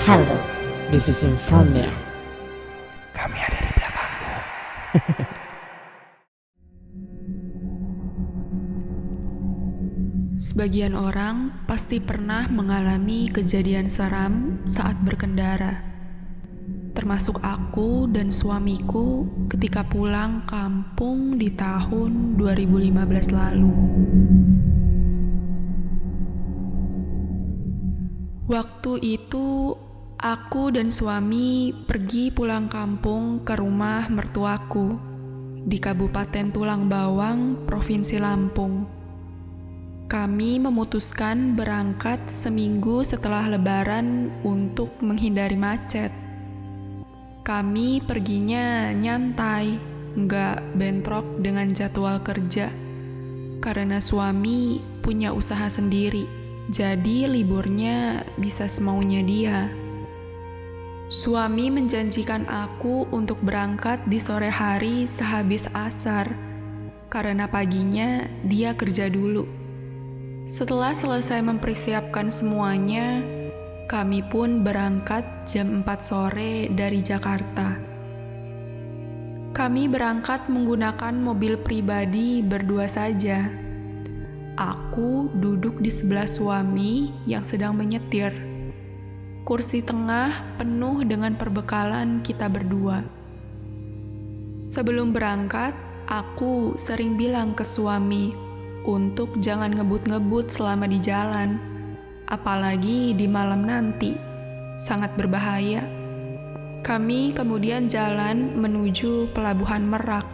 Halo, this is Insomnia. Kami ada di belakangmu. Sebagian orang pasti pernah mengalami kejadian seram saat berkendara. Termasuk aku dan suamiku ketika pulang kampung di tahun 2015 lalu. Waktu itu, aku dan suami pergi pulang kampung ke rumah mertuaku di Kabupaten Tulang Bawang, Provinsi Lampung. Kami memutuskan berangkat seminggu setelah Lebaran untuk menghindari macet. Kami perginya nyantai, nggak bentrok dengan jadwal kerja, karena suami punya usaha sendiri, jadi liburnya bisa semaunya dia. Suami menjanjikan aku untuk berangkat di sore hari sehabis asar, karena paginya dia kerja dulu. Setelah selesai mempersiapkan semuanya, kami pun berangkat jam 4 sore dari Jakarta. Kami berangkat menggunakan mobil pribadi berdua saja. Aku duduk di sebelah suami yang sedang menyetir. Kursi tengah penuh dengan perbekalan kita berdua. Sebelum berangkat, aku sering bilang ke suami untuk jangan ngebut-ngebut selama di jalan, apalagi di malam nanti, sangat berbahaya. Kami kemudian jalan menuju Pelabuhan Merak,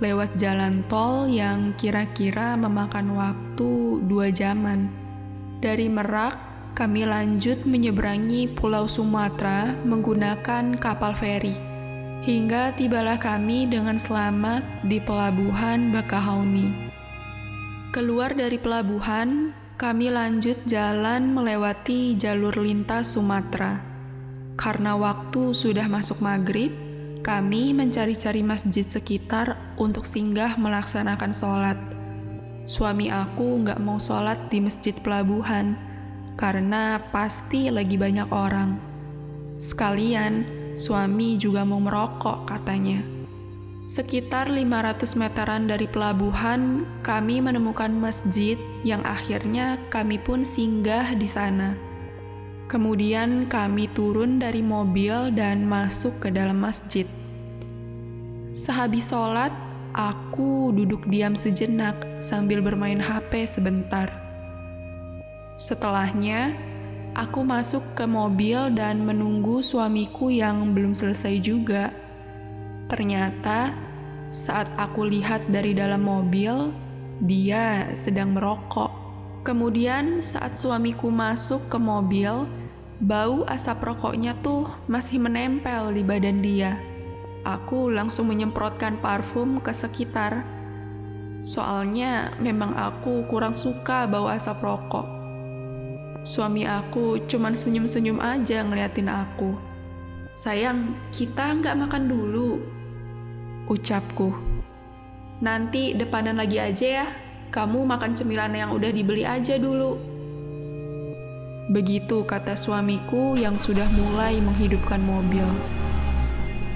lewat jalan tol yang kira-kira memakan waktu 2 jaman. Dari Merak, kami lanjut menyeberangi Pulau Sumatera menggunakan kapal feri, hingga tibalah kami dengan selamat di Pelabuhan Bakahuni. Keluar dari pelabuhan, kami lanjut jalan melewati jalur lintas Sumatera. Karena waktu sudah masuk maghrib, kami mencari-cari masjid sekitar untuk singgah melaksanakan sholat. Suami aku nggak mau sholat di masjid pelabuhan, karena pasti lagi banyak orang. Sekalian, suami juga mau merokok katanya. Sekitar 500 meteran dari pelabuhan, kami menemukan masjid yang akhirnya kami pun singgah di sana. Kemudian kami turun dari mobil dan masuk ke dalam masjid. Sehabis sholat, aku duduk diam sejenak sambil bermain HP sebentar. Setelahnya, aku masuk ke mobil dan menunggu suamiku yang belum selesai juga. Ternyata, saat aku lihat dari dalam mobil, dia sedang merokok. Kemudian saat suamiku masuk ke mobil, bau asap rokoknya tuh masih menempel di badan dia. Aku langsung menyemprotkan parfum ke sekitar. Soalnya memang aku kurang suka bau asap rokok. Suami aku cuman senyum-senyum aja ngeliatin aku. "Sayang, kita nggak makan dulu," ucapku. "Nanti depanan lagi aja ya, kamu makan cemilan yang udah dibeli aja dulu." Begitu kata suamiku yang sudah mulai menghidupkan mobil.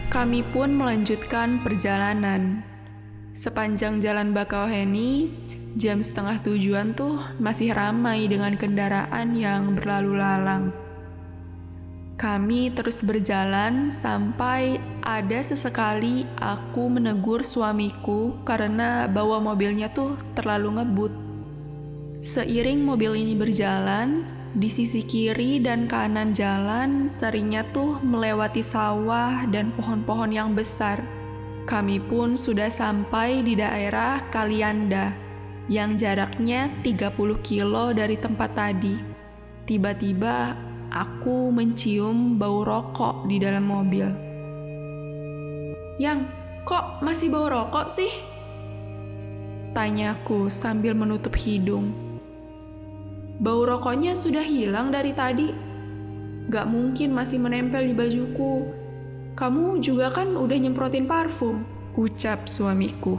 Kami pun melanjutkan perjalanan. Sepanjang jalan Bakauheni, jam 6:30 tuh masih ramai dengan kendaraan yang berlalu lalang. Kami terus berjalan sampai ada sesekali aku menegur suamiku karena bawa mobilnya tuh terlalu ngebut. Seiring mobil ini berjalan, di sisi kiri dan kanan jalan seringnya tuh melewati sawah dan pohon-pohon yang besar. Kami pun sudah sampai di daerah Kalianda yang jaraknya 30 kilo dari tempat tadi. Tiba-tiba aku mencium bau rokok di dalam mobil. "Yang, kok masih bau rokok sih?" tanyaku sambil menutup hidung. "Bau rokoknya sudah hilang dari tadi. Gak mungkin masih menempel di bajuku. Kamu juga kan udah nyemprotin parfum," ucap suamiku.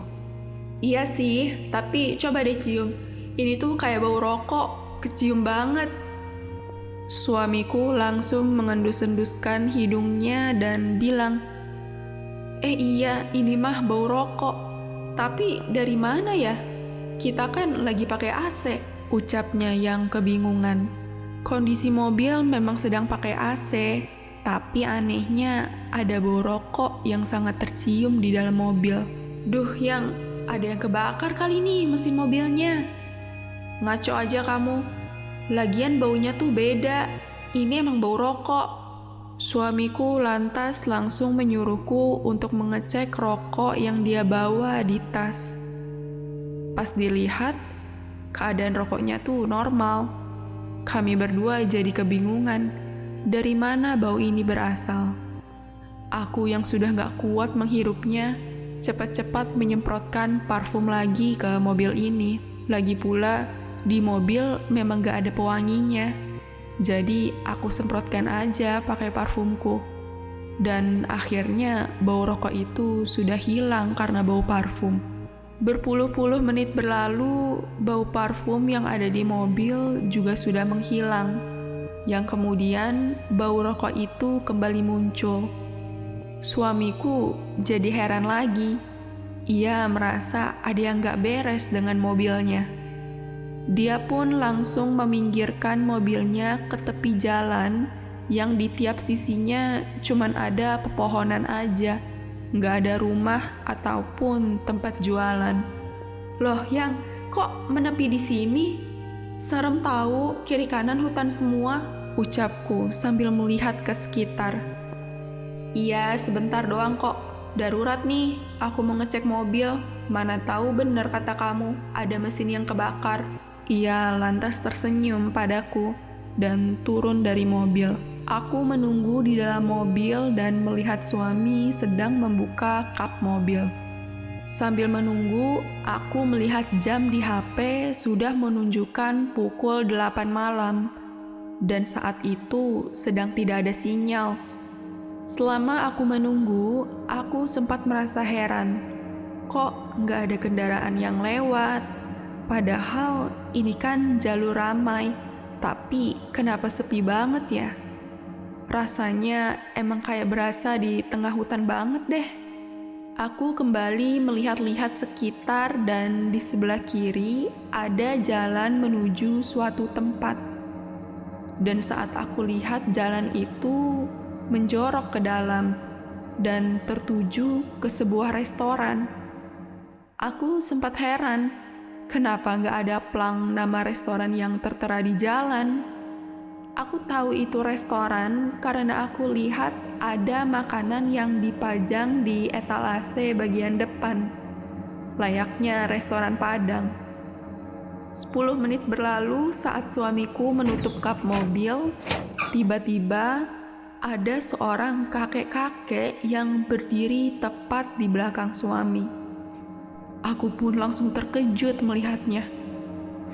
"Iya sih, tapi coba deh cium. Ini tuh kayak bau rokok, kecium banget." Suamiku langsung mengendus-enduskan hidungnya dan bilang, iya, ini mah bau rokok. Tapi dari mana ya? Kita kan lagi pakai AC, ucapnya yang kebingungan. Kondisi mobil memang sedang pakai AC, tapi anehnya ada bau rokok yang sangat tercium di dalam mobil. Duh, yang ada yang kebakar kali nih mesin mobilnya. Ngaco aja kamu. Lagian baunya tuh beda. Ini emang bau rokok. Suamiku lantas langsung menyuruhku untuk mengecek rokok yang dia bawa di tas. Pas dilihat, keadaan rokoknya tuh normal. Kami berdua jadi kebingungan, dari mana bau ini berasal. Aku yang sudah gak kuat menghirupnya, cepat-cepat menyemprotkan parfum lagi ke mobil ini. Lagi pula, di mobil memang gak ada pewanginya. Jadi aku semprotkan aja pakai parfumku. Dan akhirnya bau rokok itu sudah hilang karena bau parfum. Berpuluh-puluh menit berlalu, bau parfum yang ada di mobil juga sudah menghilang. Yang kemudian bau rokok itu kembali muncul. Suamiku jadi heran lagi. Ia merasa ada yang gak beres dengan mobilnya. Dia pun langsung meminggirkan mobilnya ke tepi jalan yang di tiap sisinya cuman ada pepohonan aja, nggak ada rumah ataupun tempat jualan. Loh, yang kok menepi di sini? Serem tahu, kiri kanan hutan semua, ucapku sambil melihat ke sekitar. Iya, sebentar doang kok. Darurat nih, aku mau ngecek mobil. Mana tahu bener kata kamu, ada mesin yang kebakar. Ia lantas tersenyum padaku dan turun dari mobil. Aku menunggu di dalam mobil dan melihat suami sedang membuka kap mobil. Sambil menunggu, aku melihat jam di HP sudah menunjukkan pukul 8 malam. Dan saat itu sedang tidak ada sinyal. Selama aku menunggu, aku sempat merasa heran. Kok nggak ada kendaraan yang lewat? Padahal ini kan jalur ramai, tapi kenapa sepi banget ya? Rasanya emang kayak berasa di tengah hutan banget deh. Aku kembali melihat-lihat sekitar dan di sebelah kiri ada jalan menuju suatu tempat. Dan saat aku lihat jalan itu menjorok ke dalam dan tertuju ke sebuah restoran. Aku sempat heran. Kenapa nggak ada plang nama restoran yang tertera di jalan? Aku tahu itu restoran karena aku lihat ada makanan yang dipajang di etalase bagian depan. Layaknya restoran Padang. 10 menit berlalu saat suamiku menutup kap mobil, tiba-tiba ada seorang kakek-kakek yang berdiri tepat di belakang suami. Aku pun langsung terkejut melihatnya.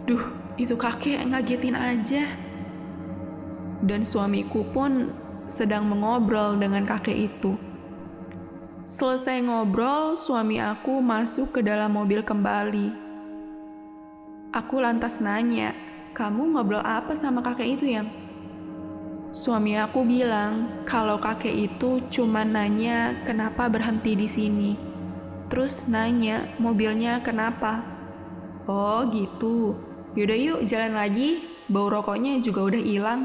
Duh, itu kakek ngagetin aja. Dan suamiku pun sedang mengobrol dengan kakek itu. Selesai ngobrol, suami aku masuk ke dalam mobil kembali. Aku lantas nanya, kamu ngobrol apa sama kakek itu, Yang? Suami aku bilang kalau kakek itu cuma nanya kenapa berhenti di sini. Terus nanya mobilnya kenapa. Oh gitu, yaudah yuk jalan lagi, bau rokoknya juga udah hilang.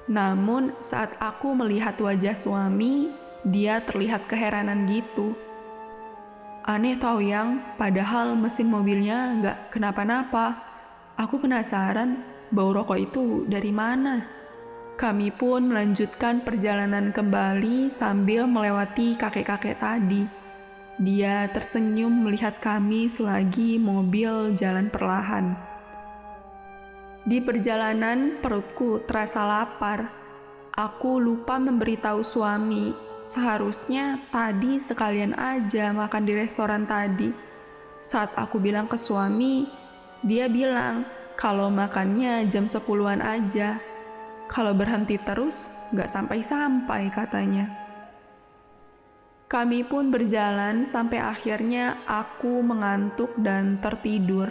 Namun saat aku melihat wajah suami, dia terlihat keheranan gitu. Aneh tau Yang, padahal mesin mobilnya nggak kenapa-napa. Aku penasaran bau rokok itu dari mana. Kami pun melanjutkan perjalanan kembali sambil melewati kakek-kakek tadi. Dia tersenyum melihat kami selagi mobil jalan perlahan. Di perjalanan perutku terasa lapar. Aku lupa memberitahu suami. Seharusnya tadi sekalian aja makan di restoran tadi. Saat aku bilang ke suami, dia bilang kalau makannya jam 10-an aja. Kalau berhenti terus, nggak sampai-sampai katanya. Kami pun berjalan sampai akhirnya aku mengantuk dan tertidur.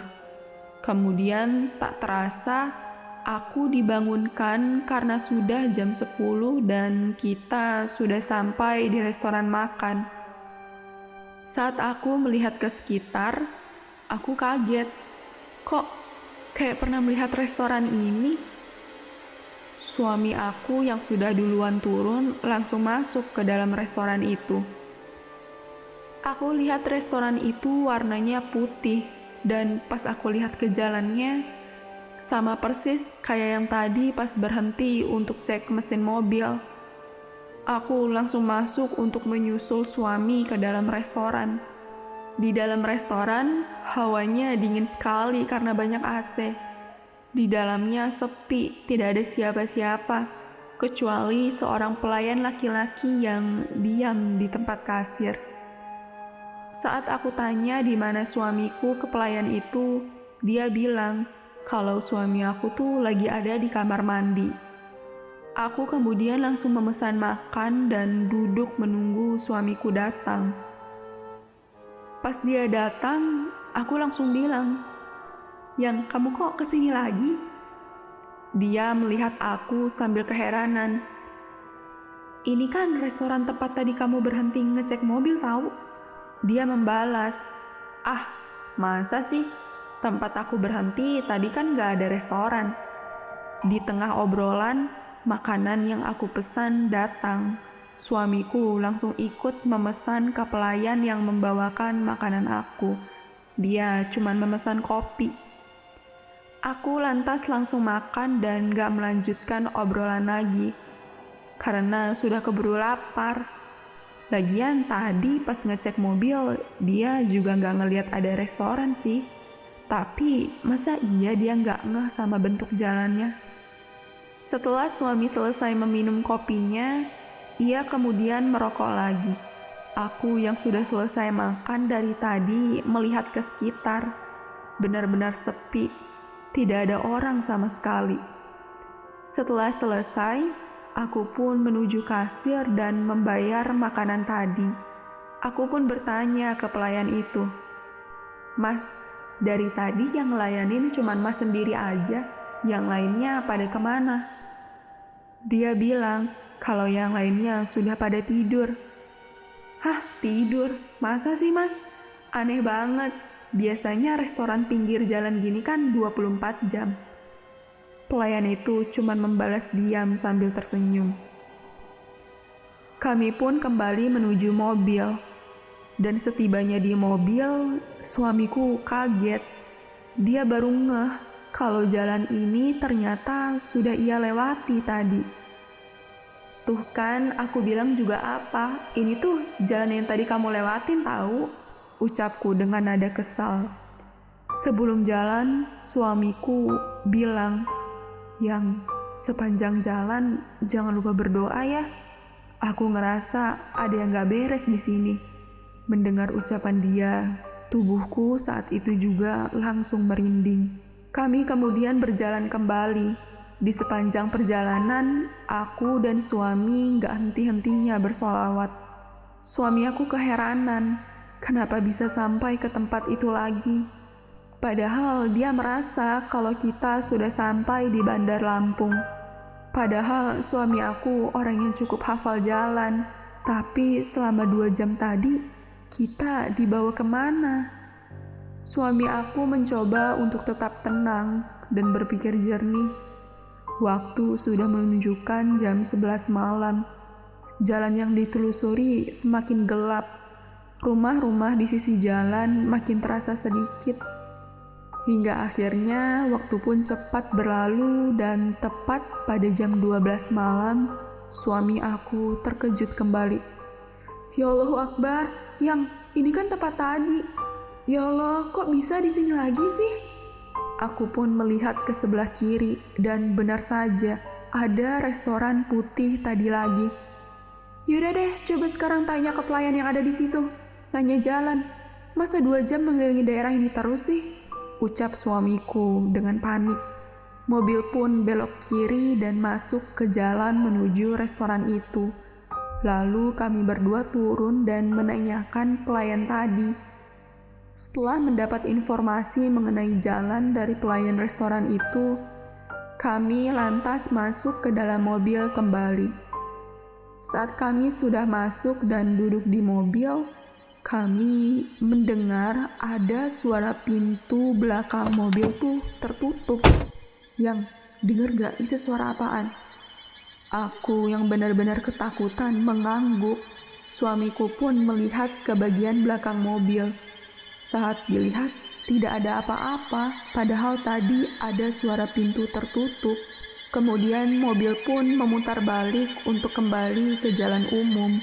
Kemudian tak terasa Aku dibangunkan karena sudah jam 10 dan kita sudah sampai di restoran makan. Saat aku melihat ke sekitar, aku kaget. Kok kayak pernah melihat restoran ini? Suami aku yang sudah duluan turun langsung masuk ke dalam restoran itu. Aku lihat restoran itu warnanya putih dan pas aku lihat ke jalannya, sama persis kayak yang tadi pas berhenti untuk cek mesin mobil. Aku langsung masuk untuk menyusul suami ke dalam restoran. Di dalam restoran, hawanya dingin sekali karena banyak AC. Di dalamnya sepi, tidak ada siapa-siapa, kecuali seorang pelayan laki-laki yang diam di tempat kasir. Saat aku tanya di mana suamiku ke pelayan itu, dia bilang kalau suami aku tuh lagi ada di kamar mandi. Aku kemudian langsung memesan makan dan duduk menunggu suamiku datang. Pas dia datang, aku langsung bilang, "Yang, kamu kok kesini lagi?" Dia melihat aku sambil keheranan. "Ini kan restoran tempat tadi kamu berhenti ngecek mobil tahu?" Dia membalas, "Ah, masa sih? Tempat aku berhenti tadi kan gak ada restoran." Di tengah obrolan, makanan yang aku pesan datang. Suamiku langsung ikut memesan ke pelayan yang membawakan makanan aku. Dia cuma memesan kopi. Aku lantas langsung makan dan gak melanjutkan obrolan lagi, karena sudah keburu lapar. Lagian tadi pas ngecek mobil, dia juga gak ngeliat ada restoran sih. Tapi masa iya dia nggak ngeh sama bentuk jalannya? Setelah suami selesai meminum kopinya, ia kemudian merokok lagi. Aku yang sudah selesai makan dari tadi melihat ke sekitar. Benar-benar sepi, tidak ada orang sama sekali. Setelah selesai, aku pun menuju kasir dan membayar makanan tadi. Aku pun bertanya ke pelayan itu, "Mas, dari tadi yang ngelayanin cuman Mas sendiri aja, yang lainnya pada kemana?" Dia bilang kalau yang lainnya sudah pada tidur. "Hah, tidur? Masa sih Mas? Aneh banget, biasanya restoran pinggir jalan gini kan 24 jam. Pelayan itu cuman membalas diam sambil tersenyum. Kami pun kembali menuju mobil. Dan setibanya di mobil, suamiku kaget. Dia baru ngeh kalau jalan ini ternyata sudah ia lewati tadi. "Tuh kan, aku bilang juga apa, ini tuh jalan yang tadi kamu lewatin tahu," ucapku dengan nada kesal. Sebelum jalan, suamiku bilang, "Yang, sepanjang jalan jangan lupa berdoa ya." Aku ngerasa ada yang gak beres di sini. Mendengar ucapan dia, tubuhku saat itu juga langsung merinding. Kami kemudian berjalan kembali. Di sepanjang perjalanan, aku dan suami gak henti-hentinya bersolawat. Suami aku keheranan, kenapa bisa sampai ke tempat itu lagi? Padahal dia merasa kalau kita sudah sampai di Bandar Lampung. Padahal suami aku orang yang cukup hafal jalan, tapi selama 2 jam tadi, kita dibawa kemana? Suami aku mencoba untuk tetap tenang dan berpikir jernih. Waktu sudah menunjukkan jam 11 malam. Jalan yang ditelusuri semakin gelap. Rumah-rumah di sisi jalan makin terasa sedikit. Hingga akhirnya waktu pun cepat berlalu dan tepat pada jam 12 malam, suami aku terkejut kembali. "Ya Allahu Akbar, Yang, ini kan tempat tadi. Ya Allah, kok bisa di sini lagi sih?" Aku pun melihat ke sebelah kiri dan benar saja ada restoran putih tadi lagi. "Yaudah deh, coba sekarang tanya ke pelayan yang ada di situ. Nanya jalan. Masa 2 jam mengelilingi daerah ini terus sih?" ucap suamiku dengan panik. Mobil pun belok kiri dan masuk ke jalan menuju restoran itu. Lalu kami berdua turun dan menanyakan pelayan tadi. Setelah mendapat informasi mengenai jalan dari pelayan restoran itu, Kami lantas masuk ke dalam mobil kembali. Saat kami sudah masuk dan duduk di mobil, kami mendengar ada suara pintu belakang mobil tuh tertutup. Yang denger gak itu suara apaan? Aku yang benar-benar ketakutan mengangguk. Suamiku pun melihat ke bagian belakang mobil. Saat dilihat, tidak ada apa-apa, padahal tadi ada suara pintu tertutup. Kemudian mobil pun memutar balik untuk kembali ke jalan umum.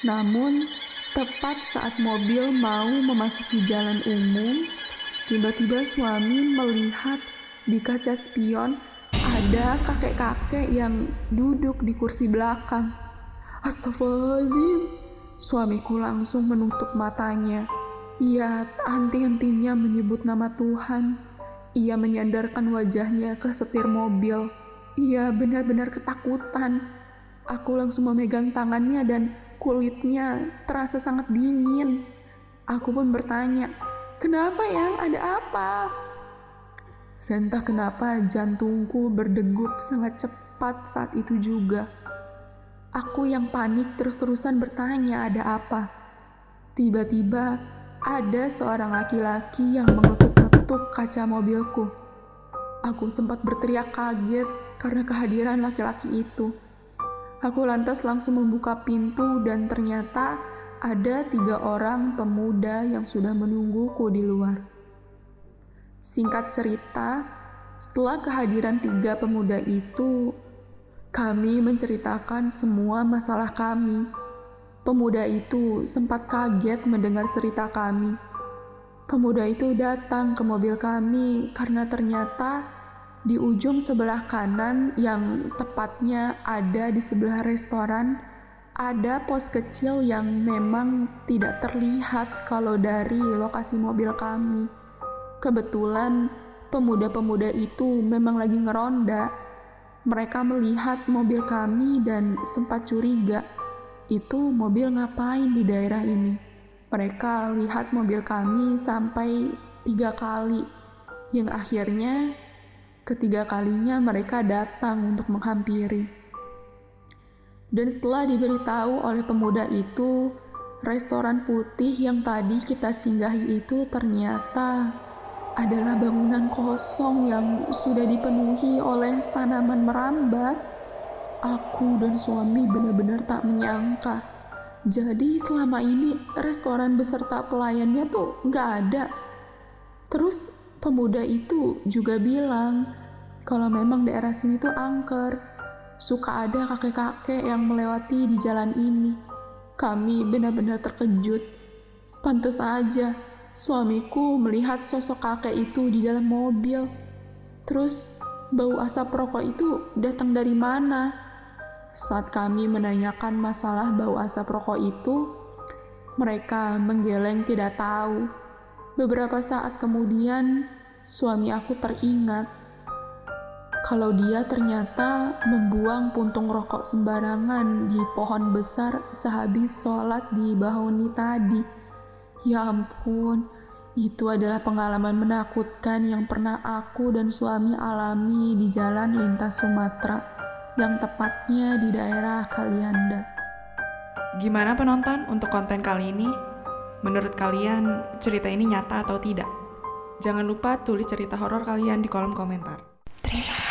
Namun, tepat saat mobil mau memasuki jalan umum, tiba-tiba suami melihat di kaca spion ada kakek-kakek yang duduk di kursi belakang. Astagfirullahaladzim, suamiku langsung menutup matanya. Ia tak henti-hentinya menyebut nama Tuhan. Ia menyandarkan wajahnya ke setir mobil. Ia benar-benar ketakutan. Aku langsung memegang tangannya dan kulitnya terasa sangat dingin. Aku pun bertanya, "Kenapa yang? Ada apa?" Dan entah kenapa jantungku berdegup sangat cepat saat itu juga. Aku yang panik terus-terusan bertanya ada apa. Tiba-tiba ada seorang laki-laki yang mengetuk-ngetuk kaca mobilku. Aku sempat berteriak kaget karena kehadiran laki-laki itu. Aku lantas langsung membuka pintu dan ternyata ada 3 orang pemuda yang sudah menungguku di luar. Singkat cerita, setelah kehadiran 3 pemuda itu, kami menceritakan semua masalah kami. Pemuda itu sempat kaget mendengar cerita kami. Pemuda itu datang ke mobil kami karena ternyata di ujung sebelah kanan yang tepatnya ada di sebelah restoran, ada pos kecil yang memang tidak terlihat kalau dari lokasi mobil kami. Kebetulan pemuda-pemuda itu memang lagi ngeronda. Mereka melihat mobil kami dan sempat curiga. Itu mobil ngapain di daerah ini? Mereka lihat mobil kami sampai 3 kali. Yang akhirnya ketiga kalinya mereka datang untuk menghampiri. Dan setelah diberitahu oleh pemuda itu, restoran putih yang tadi kita singgahi itu ternyata adalah bangunan kosong yang sudah dipenuhi oleh tanaman merambat. Aku dan suami benar-benar tak menyangka. Jadi selama ini restoran beserta pelayannya tuh nggak ada. Terus pemuda itu juga bilang kalau memang daerah sini tuh angker. Suka ada kakek-kakek yang melewati di jalan ini. Kami benar-benar terkejut. Pantes aja suamiku melihat sosok kakek itu di dalam mobil. Terus bau asap rokok itu datang dari mana? Saat kami menanyakan masalah bau asap rokok itu, mereka menggeleng tidak tahu. Beberapa saat kemudian, suami aku teringat kalau dia ternyata membuang puntung rokok sembarangan di pohon besar sehabis sholat di Bahuni tadi. Ya ampun, itu adalah pengalaman menakutkan yang pernah aku dan suami alami di jalan lintas Sumatera, yang tepatnya di daerah Kalianda. Gimana penonton untuk konten kali ini? Menurut kalian cerita ini nyata atau tidak? Jangan lupa tulis cerita horor kalian di kolom komentar. Terima kasih.